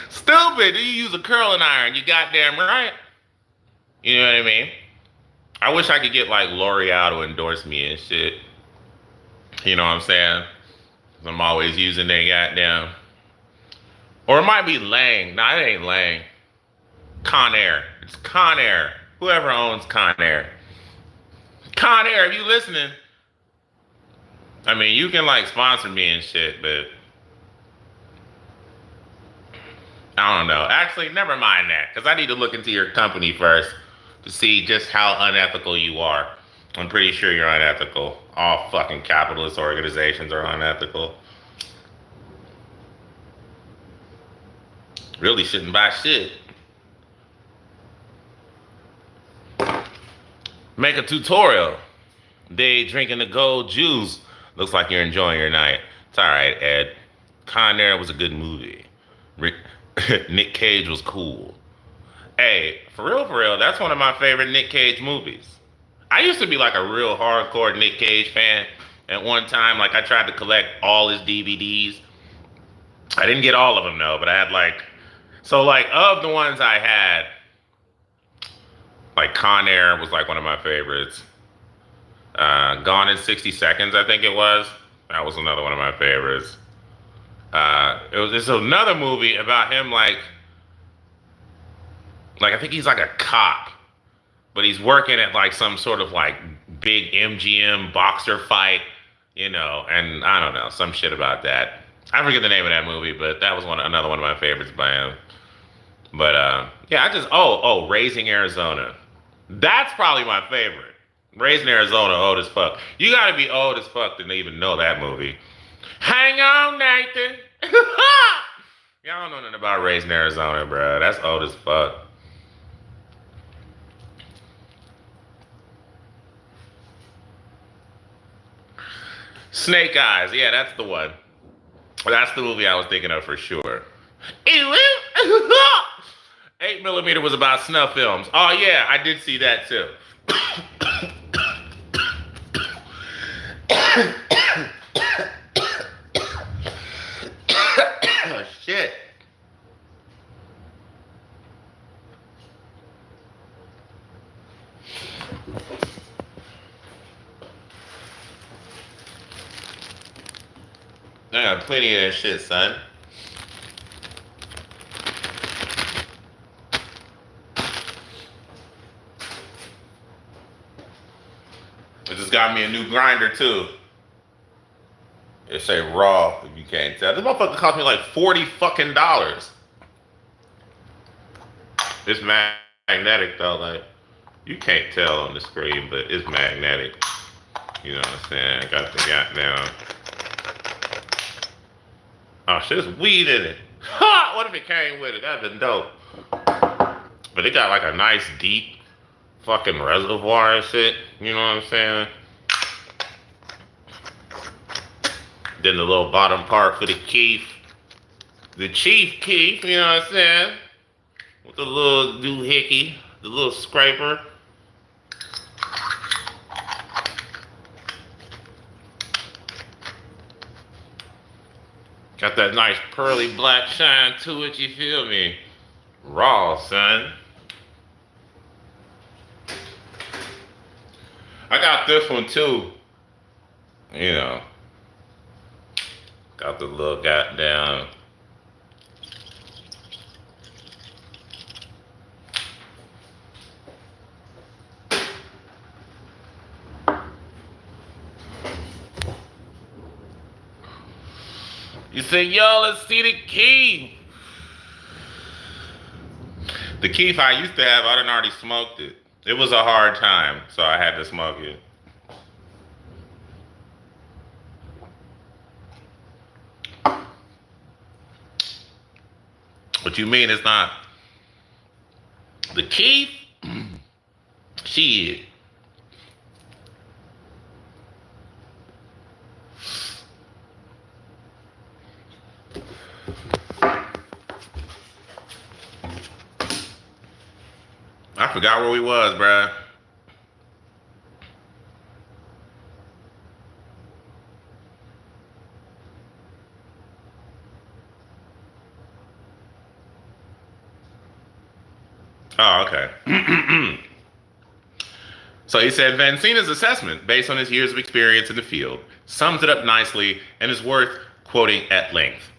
Stupid. Do you use a curling iron? You goddamn right. You know what I mean? I wish I could get like L'Oreal to endorse me and shit. You know what I'm saying? I'm always using their goddamn. Or it might be Lang. Nah, it ain't Lang. Conair. It's Conair. Whoever owns Conair. Conair, if you listening, I mean, you can like sponsor me and shit, but I don't know. Actually, never mind that, because I need to look into your company first to see just how unethical you are. I'm pretty sure you're unethical. All fucking capitalist organizations are unethical. Really shouldn't buy shit. Make a tutorial. Dade drinking the gold juice. Looks like you're enjoying your night. It's all right, Ed. Con Air was a good movie. Nick Cage was cool. Hey, for real, that's one of my favorite Nick Cage movies. I used to be like a real hardcore Nick Cage fan. At one time, like I tried to collect all his DVDs. I didn't get all of them though, but I had like, so like of the ones I had, like Con Air was like one of my favorites. Gone in 60 Seconds, I think it was. That was another one of my favorites. It's another movie about him like I think he's like a cop, but he's working at like some sort of like big MGM boxer fight, you know, and I don't know, some shit about that. I forget the name of that movie, but that was another one of my favorites by him. But yeah, Raising Arizona. That's probably my favorite. Raising Arizona, old as fuck. You gotta be old as fuck to even know that movie. Hang on, Nathan. Y'all don't know nothing about Raising Arizona, bro. That's old as fuck. Snake Eyes. Yeah, that's the one. That's the movie I was thinking of for sure. 8mm was about snuff films. Oh, yeah, I did see that too. Oh, shit. I got plenty of that shit, son. I just got me a new grinder too. It say raw, if you can't tell. This motherfucker cost me like $40 fucking. It's magnetic though, like you can't tell on the screen, but it's magnetic. You know what I'm saying? I got the goddamn. Oh shit, there's weed in it. Ha! What if it came with it? That'd been dope. But it got like a nice deep fucking reservoir and shit. You know what I'm saying? Then the little bottom part for the Keef. The Chief Keef, you know what I'm saying? With the little doohickey, the little scraper. Got that nice pearly black shine to it, you feel me? Raw, son. I got this one too. You know. Got the little goddamn You say, yo, let's see the key. The keef I used to have, I done already smoked it. It was a hard time, so I had to smoke it. What you mean it's not? The keef? Shit. I forgot where we was, bruh. Oh, okay. So he said, Vancina's assessment, based on his years of experience in the field, sums it up nicely and is worth quoting at length.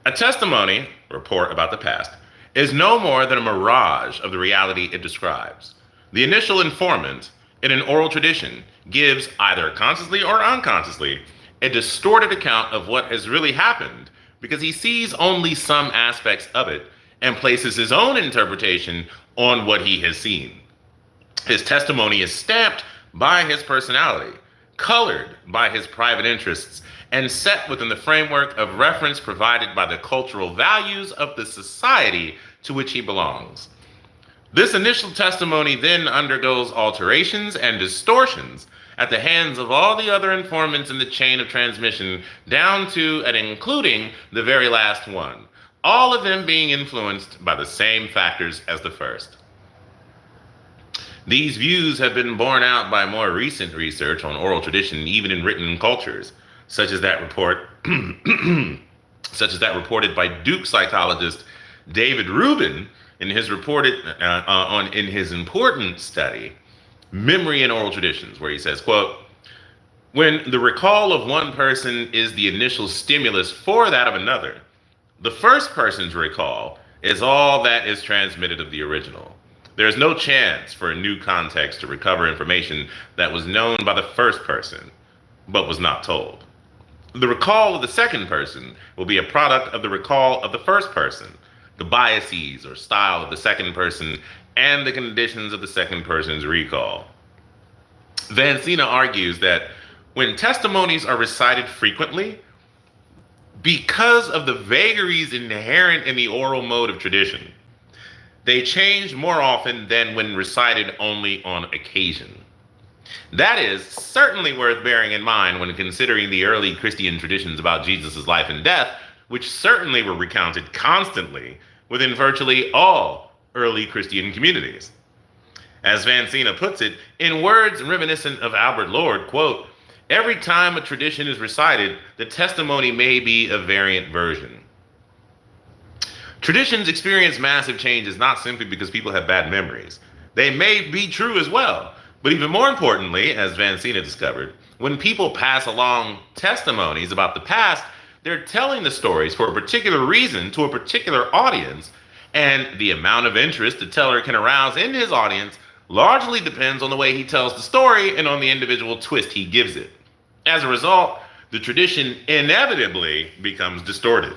A testimony, report about the past, is no more than a mirage of the reality it describes. The initial informant, in an oral tradition, gives, either consciously or unconsciously, a distorted account of what has really happened because he sees only some aspects of it and places his own interpretation on what he has seen. His testimony is stamped by his personality, colored by his private interests, and set within the framework of reference provided by the cultural values of the society to which he belongs. This initial testimony then undergoes alterations and distortions at the hands of all the other informants in the chain of transmission, down to and including the very last one, all of them being influenced by the same factors as the first. These views have been borne out by more recent research on oral tradition, even in written cultures, such as that reported by Duke psychologist David Rubin in his important study, Memory and Oral Traditions, where he says, quote, when the recall of one person is the initial stimulus for that of another, the first person's recall is all that is transmitted of the original. There is no chance for a new context to recover information that was known by the first person, but was not told. The recall of the second person will be a product of the recall of the first person, the biases or style of the second person, and the conditions of the second person's recall. Vancina argues that when testimonies are recited frequently, because of the vagaries inherent in the oral mode of tradition, they change more often than when recited only on occasion. That is certainly worth bearing in mind when considering the early Christian traditions about Jesus' life and death, which certainly were recounted constantly within virtually all early Christian communities. As Vancina puts it, in words reminiscent of Albert Lord, quote, every time a tradition is recited, the testimony may be a variant version. Traditions experience massive changes not simply because people have bad memories. They may be true as well, but even more importantly, as Vancina discovered, when people pass along testimonies about the past, they're telling the stories for a particular reason to a particular audience, and the amount of interest the teller can arouse in his audience largely depends on the way he tells the story and on the individual twist he gives it. As a result, the tradition inevitably becomes distorted.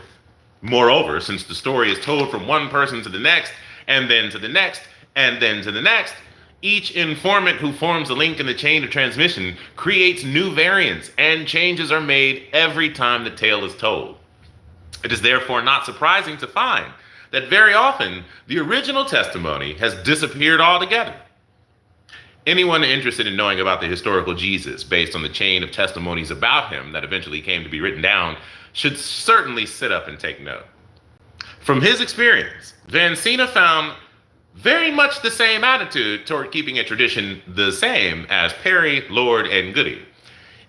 Moreover, since the story is told from one person to the next, and then to the next, and then to the next, each informant who forms a link in the chain of transmission creates new variants, and changes are made every time the tale is told. It is therefore not surprising to find that very often the original testimony has disappeared altogether. Anyone interested in knowing about the historical Jesus based on the chain of testimonies about him that eventually came to be written down should certainly sit up and take note. From his experience, Vancina found very much the same attitude toward keeping a tradition the same as Perry, Lord, and Goody.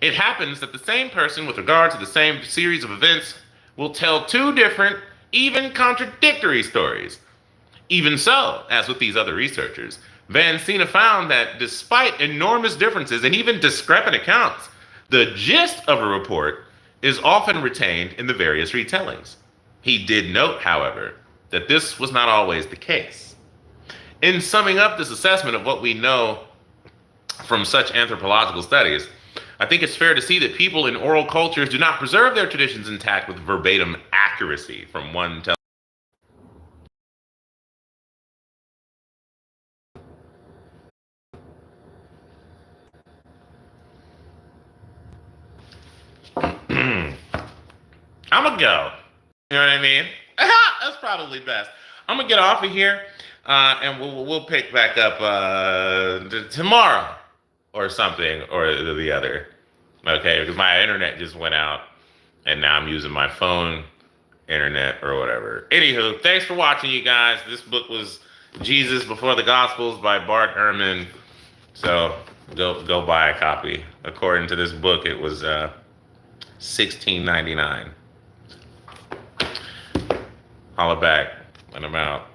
It happens that the same person with regard to the same series of events will tell two different, even contradictory stories. Even so, as with these other researchers, Vancina found that despite enormous differences and even discrepant accounts, the gist of a report is often retained in the various retellings. He did note, however, that this was not always the case. In summing up this assessment of what we know from such anthropological studies, I think it's fair to see that people in oral cultures do not preserve their traditions intact with verbatim accuracy from one to I'm gonna go. You know what I mean? That's probably best. I'm gonna get off of here, and we'll pick back up tomorrow or something or the other. Okay, because my internet just went out, and now I'm using my phone internet or whatever. Anywho, thanks for watching, you guys. This book was Jesus Before the Gospels by Bart Ehrman. So go buy a copy. According to this book, it was $16.99. Holla back when I'm out.